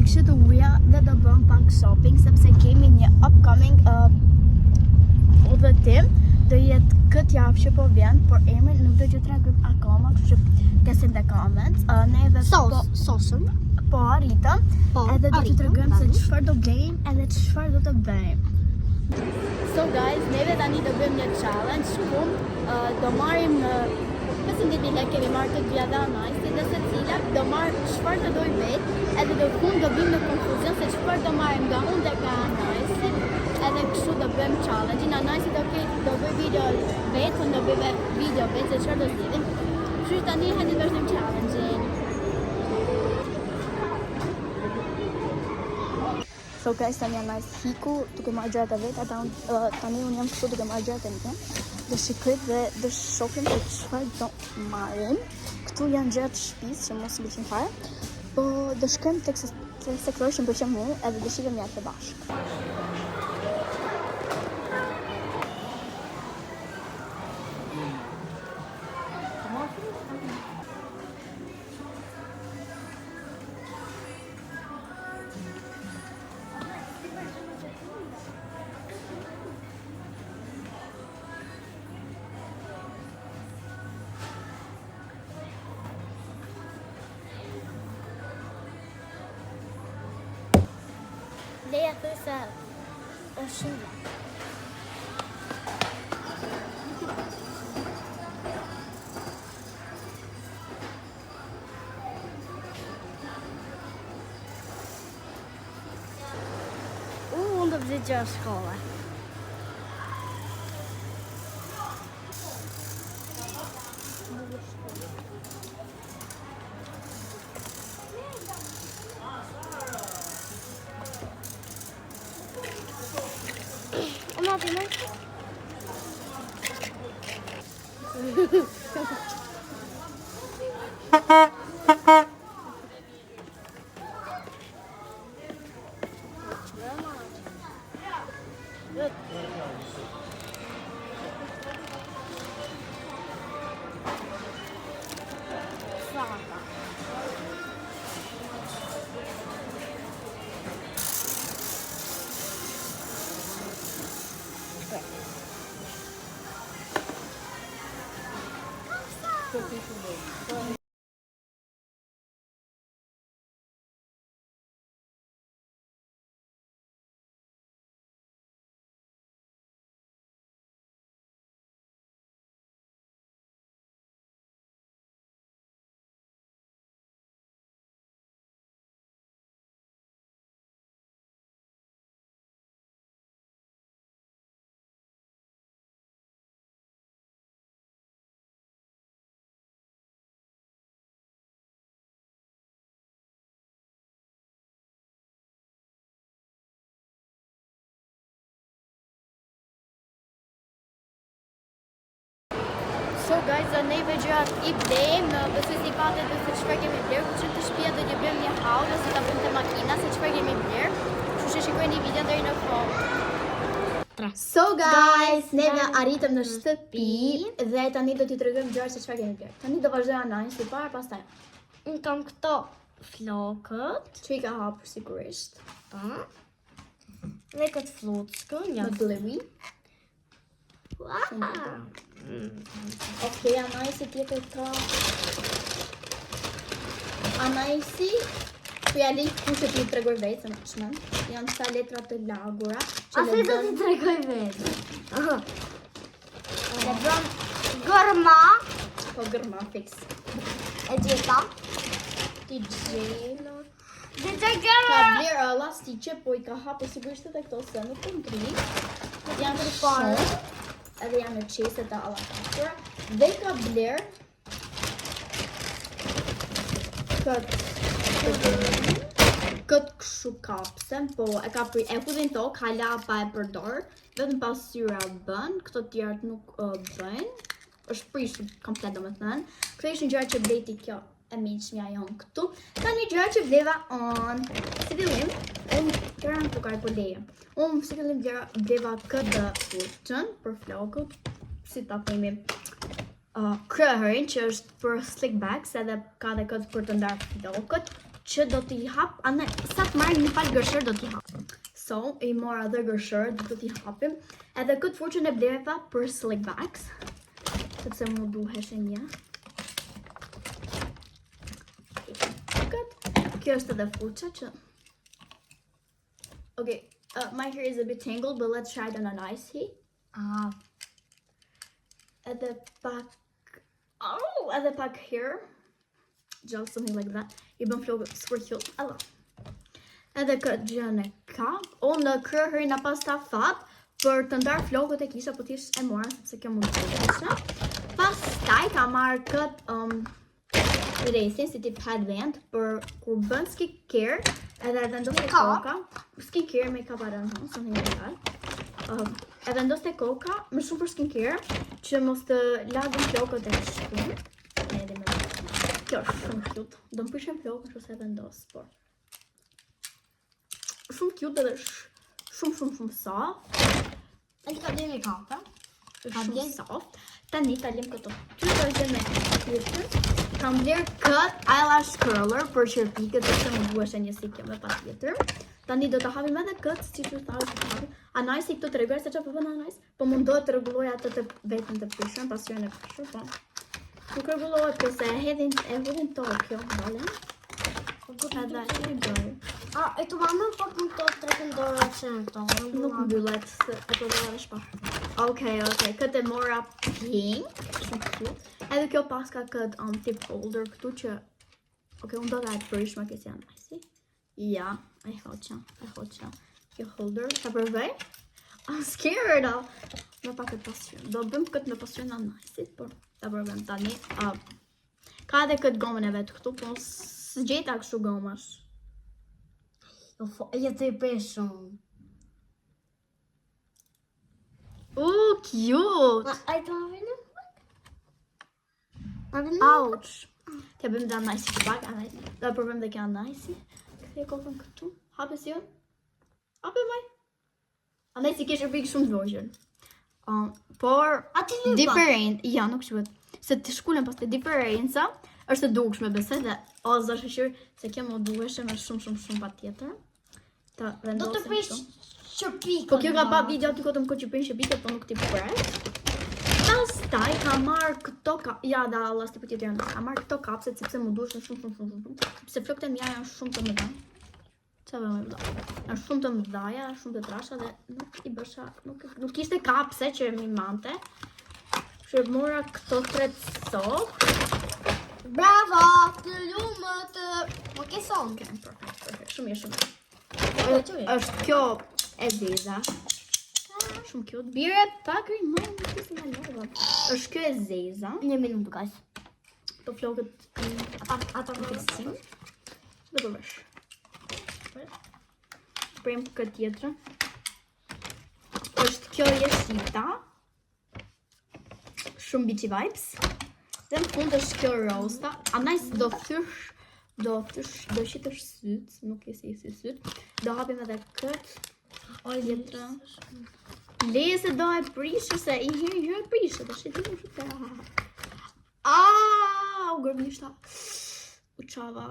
kështu të uja dhe do bëm pak shopping sepse kemi një upcoming udhëtim. Do jetë këtë javë që po vjen, por emrin nuk do t'ju tregojm akoma, kështu që guess in the comments. Neve Sosën. po arritëm, edhe do t'ju tregojm se çfarë do blejmë edhe çfarë do të bëjmë. So guys, neve tani do bëjmë një challenge, do marrim 15 lekë kemi marrë të dyja dhe anajsi dhe secila do marrë çfarë të dojë vetë, edhe do bëjmë në konfuzion se çfarë do marrim nga unë dhe nga anajsi, edhe kështu do bëjmë challenge-in. Anajsi do bëj video vetë, unë do bëj video vetë se çfarë do zgjidhim. Kështu tani hajde të vazhdojmë challenge-in. So guys, tani Anajsi hiku duke marrë gjërat e vetë, tani unë jam kështu duke marrë gjërat e mia. Do shikoj dhe do shohim se çfarë do marrim. Këtu janë gjërat e shtëpisë që mos i bëjmë fare. Po do shkojmë tek sektori që më pëlqen mua edhe do shikojmë jashtë bashkë. Leja thoi se është shumë. Unë do vëzit gjë shkolle. So guys, neve gjërat i blejmë, besoj si pate dhe se çfarë kemi bler, ku që të shtëpia do t'ju bëjmë një haul ose ta bëjmë te makina se çfarë kemi bler. Kështu që shikojeni videon deri në fund. So guys, neve arritëm në shtëpi dhe tani do t'ju tregojmë gjërat se çfarë kemi bler. Tani do vazhdoj Anajsi parë, pastaj. Unë kam këto flokët. Që i ka hapur sigurisht. Dhe këtë fluckën, Në bluey. Okej, Anajsi tjetër ka. Anajsi, ku ja lej kushet t'ju tregoj vetë, se më shmend. Janë disa letra të lagura. Asi do t'i tregoj vetë. Dhe bëm gërma. Po gërma, fix. E gjeta. Ti gjelo. Dhe që Ka gërma. bler elastiqe, po i ka hapur sigurisht edhe këto se nuk të ngri. Janë të parë. shumë, edhe janë në qese të allakasura. Dhe ka bler këtë kështu kapsen, po e ka e hudhin tokë, hala pa e përdor, vetëm pas syra bën, këto tjerat nuk bëjnë, është prishur komplet domethënë. Këto ishin gjërat që bleti kjo e miqja jonë këtu. Tani gjërat që vleva si fillim, unë gjëra në tukar po leje. Unë si fillim bleva këtë fuqën për flokët, si ta themi kryerin që është për slick backs edhe ka dhe këtë për të ndarë flokët që do t'i hap, sa të marrë një palë gërshër do t'i hap. So, i mora dhe gërshër, do t'i hapim. Edhe këtë furqën e bleva për slickbacks. Sepse mu duheshe një. Kjo është edhe furqa që... Okay, my hair is a bit tangled, but let's try it on a nice heat. Edhe pak hair. Just something like that. I bën flokë super cute. Edhe këtë gjën e ka. Në kryer na pas ta fat për të ndarë flokët e kisha, po tish e mora sepse kjo mund të kisha. Pastaj ka marrë këtë resin si tip headband për kur bën skincare, edhe vendos te koka. Skincare makeup I don't know, something like that. E vendos te koka, më shumë për skincare, që mos të lagën flokët e shkrim. Kjo është shumë cute. Do më prishem flokën ose vendos, por shumë cute edhe shumë soft. E ka dhe me kaka. Shumë soft. Tani ta lëm këto. Ty është me tjetër. Kam bler kët eyelash curler për qërpikët, sepse më duhesh një si kjo me patjetër. Tani do ta hapim edhe kët, siç u thash të hapim. Anajsi këtu treguar se çfarë po bën Anajs, po mundohet të rregulloj atë të vetën të prishën, pasion e prishur, po. Nuk rregullohet pse e hedhin tokë kjo, vale. Edhe e bëj. E të mamë pak më të trekën dorë që në to. Nuk mbyllet, se e të dorë është parë. Okej, këtë e mora pink, shumë cute. Edhe kjo paska këtë tip holder këtu që... unë do dhe e përishma kësi janë najsi. Ja, e hoqa. Kjo holder, ta përvej? I'm scared, me pak këtë pasion. Do bëm këtë me pasion në najsit, por ta përvejm tani. Ka edhe këtë gomën e vetë këtu, po së gjeta kështu gomash. Jetë i peshëm. Cute! A i të më vinë? Ouch! Kja bëjmë dhe anajsi që pak, da përvejm dhe kja anajsi. Këthej kokën këtu. Hape si unë? Hape maj? Anajsi kishë rëpikë shumë të vojshën. Por, ja, nuk shqipet. Se të shkullën pas të diferenca, është të dukshme besoj dhe zë shëshirë se kjo më duheshe me shumë pa tjetër. Do të prish qërpikën. Po kjo ka pa video aty këtë më këtë që prish qërpikët, po nuk t'i presh. Pastaj ka marrë këto kapse, ja da Allah s'ti për tjetër janë, ka marrë këto kapse, sepse më duheshe shumë. Sepse flokët e mja janë shumë të mëdha. Qa bëjmë e mëdha? Janë shumë të mëdhaja, shumë të trasha dhe nuk i bësha, nuk ishte kapse që mi mante. Që mora këto 3 soft. Bravo! Të lumë të... Më ke sonë. Perfect. Shumë. Është kjo e zeza. Shumë cute. Bire pak rrimojnë në kësë nga lova. është kjo e zeza. Një minutë guys. Po flokët ata në kësim. Do përvesh. Prem këtë tjetër. është kjo jeshita. Shumë beachy vibes. Dhe në fund është kjo rosta. Anajs do shitësh syt, nuk e si syt. Do hapim edhe këtë. Oj, tjetra. Leje se do e prishë, se i herë e prishë. Do shitim u shute. U gërmishta. U qava.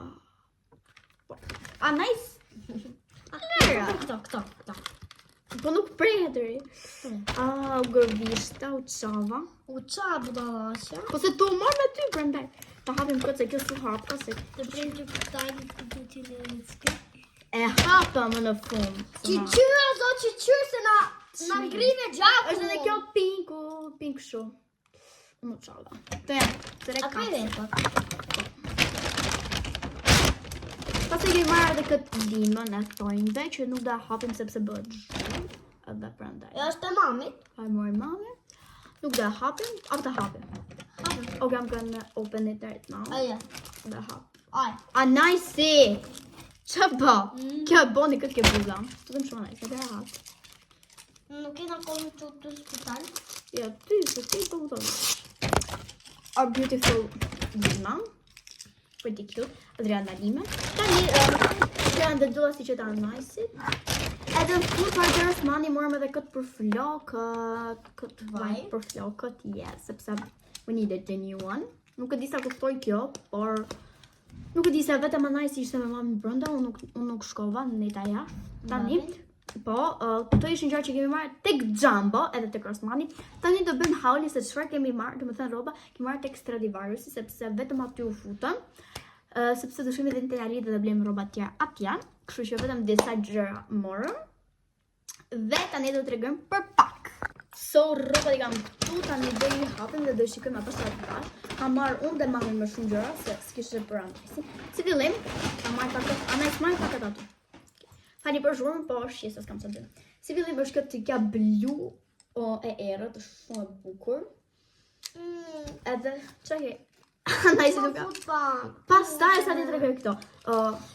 Anajs. Këto. Po nuk prehet ri. U gërvishta, u qava. U qabë do ashe. Po se tu marrë me ty prandaj. Ta hapim këtë se kjo su hapka se... Të prejmë të këtajnë të të të E hapa më në fund. Qyqyra do qyqyra se na ngrive gjaku. është edhe kjo pink shu. Më qava. Të e kapse. Pas e kej marrë edhe këtë limën e thojnëve që nuk da hapim sepse bëhet zhë. Edhe prandaj. E është e mamit. Pa e mori mami. Nuk da hapim, ta hapim. Okay, I'm gonna open it right now. Aja. Da hap. Aj. Anajsi! Qa ba? Kjo e boni këtë ke buza. Të dhe më shumë anajsi, dhe hap. Nuk e në kohë që të spital. Ja, ty po më tonë. Our beautiful lima. Pretty cute. Adriana lime. Tani, që janë dhe dulla si që ta anajsit. Edhe në fund pargjërës mani morëm edhe këtë për flokët. Këtë vaj për flokët, yes. Sepse we needed the new one. Nuk e di sa kushtoj kjo, por Nuk e di se vetëm anaj si ishte me mami brenda, unë nuk shkova në neta jashtë. Tani, po, këto ishin gjëra që kemi marrë tek Jumbo edhe tek Rossmani. Tani do bëjmë hauli se çfarë kemi marrë, domethënë rroba, kemi marrë tek Stradivarius sepse vetëm aty u futëm. Sepse do shkojmë edhe në Itali dhe do blejmë rroba të tjera atje, kështu që vetëm disa gjëra morëm. Dhe tani do t'tregojmë për pak. So, rrobat I kam këtu, tani do I hapim dhe do shikojmë apo sa të bash. Kam marrë unë dhe mami më shumë gjëra se s'kishte për anajsin. Si fillim, kam marrë paket, anaj s'marrë paket aty. Fali për shurën, po shqesa s'kam sa bëjmë. Si fillim është këtë tykja blu e errët, është shumë e bukur. Edhe, çka ke? Anaj si duka. Pastaj sa ti tregoj këto.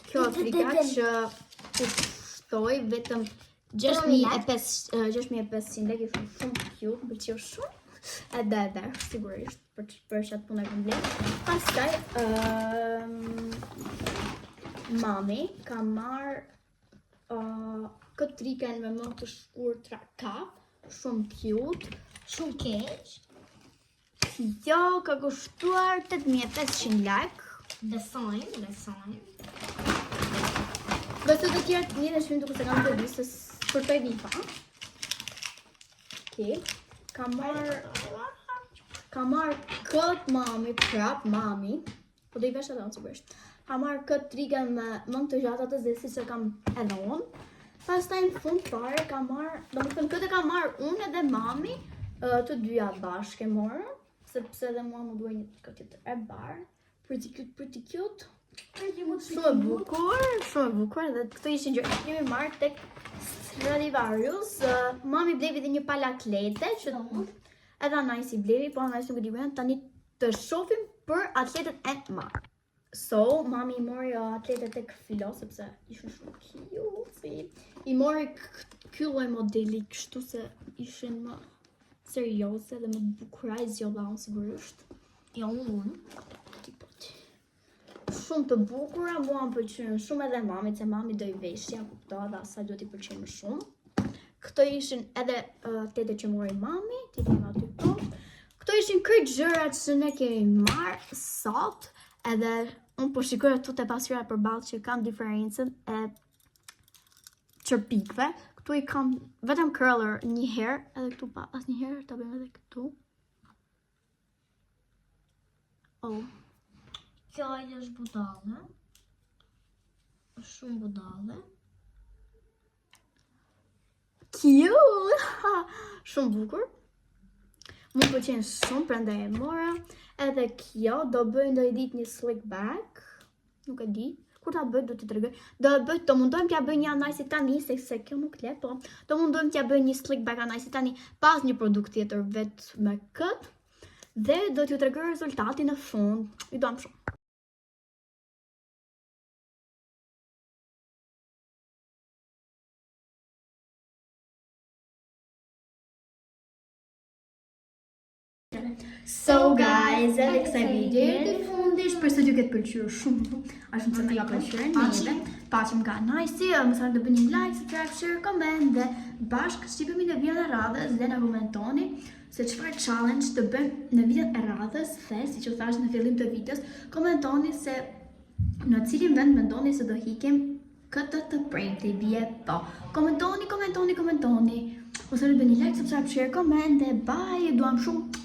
Kjo trika që u shtoj vetëm 6.500 lek, ishte shumë cute, më pëlqeu shumë. Edhe, sigurisht, për qatë punë e kam blerë. Pastaj, mami ka marrë këtë trikën me më të shkurtra kap, shumë cute, shumë keq. Jo, ka kushtuar 8.500 lek. Besojmë. Besoj të tjerë të njëre shumë duke se kam të disë, për të e vifa. Okej. Ka marrë këtë mami, prap mami, po do I vesh edhe unë sigurisht. Ka marrë këtë trigën me mëngë të gjatë atës dhe si që kam edhe unë. Pastaj në fund fare ka marrë, domethënë këtë ka marrë unë edhe mami, të dyja bashkë e morën, sepse edhe mua më duhet një këtë tjetër e barë. Pretty cute. Shumë e bukur, dhe këto ishin gjëra që kemi marrë tek Stradivarius. Mami blevi dhe një pal atlete, që edhe anaj si blevi, po anaj nuk e di vjen. Tani të shohim për atletet e marrë. So, mami I mori atletet tek Filo, sepse ishin shumë cute. I mori ky lloj modeli, kështu se ishin më serioze dhe më bukura, I zgjodha unë sigurisht. Jo unë. Shumë të bukura, mua më pëlqejnë shumë edhe mamit, se mami do I veshja, kuptova dhe asaj do t'i pëlqejnë më shumë. Këto ishin edhe tete që mori mami, ti kemi aty poshtë. Këto ishin krejt gjërat që ne kemi marrë sot, edhe unë po shikoj këtu te pasqyra përballë që kanë diferencën e çerpikëve. Këtu I kam vetëm curler një herë, edhe këtu pa asnjëherë, ta bëjmë edhe këtu. Oh. Kjo është budale. Shumë budale. Cute! Shumë bukur. Më pëlqen shumë, prandaj e mora. Edhe kjo do bëj ndonjë ditë një slick back. Nuk e di. Kur ta bëj do t'i tregoj. Do mundojmë t'ja bëj një anajsi tani, se kjo nuk le, po. Do mundojmë t'ja bëj një slick back anajsi tani pas një produkt tjetër vetë me këtë. Dhe do t'ju tregoj rezultatin në fund. I dom shumë. So guys, edhe kësaj video të fundi, shpresoj t'ju ketë pëlqyer shumë. Ashtu që t'ka pëlqyer neve. Paqim nga Najsi, mësoni të bëni like, subscribe, share, comment dhe bashkë shqipemi në videon e radhës dhe na komentoni se çfarë challenge të bëjmë në videon e radhës dhe siç u thash në fillim të videos, komentoni se në cilin vend mendoni se do hikim këtë të premte bie po. Komentoni. Mësoni të bëni like, subscribe, share, comment dhe bye, duam shumë.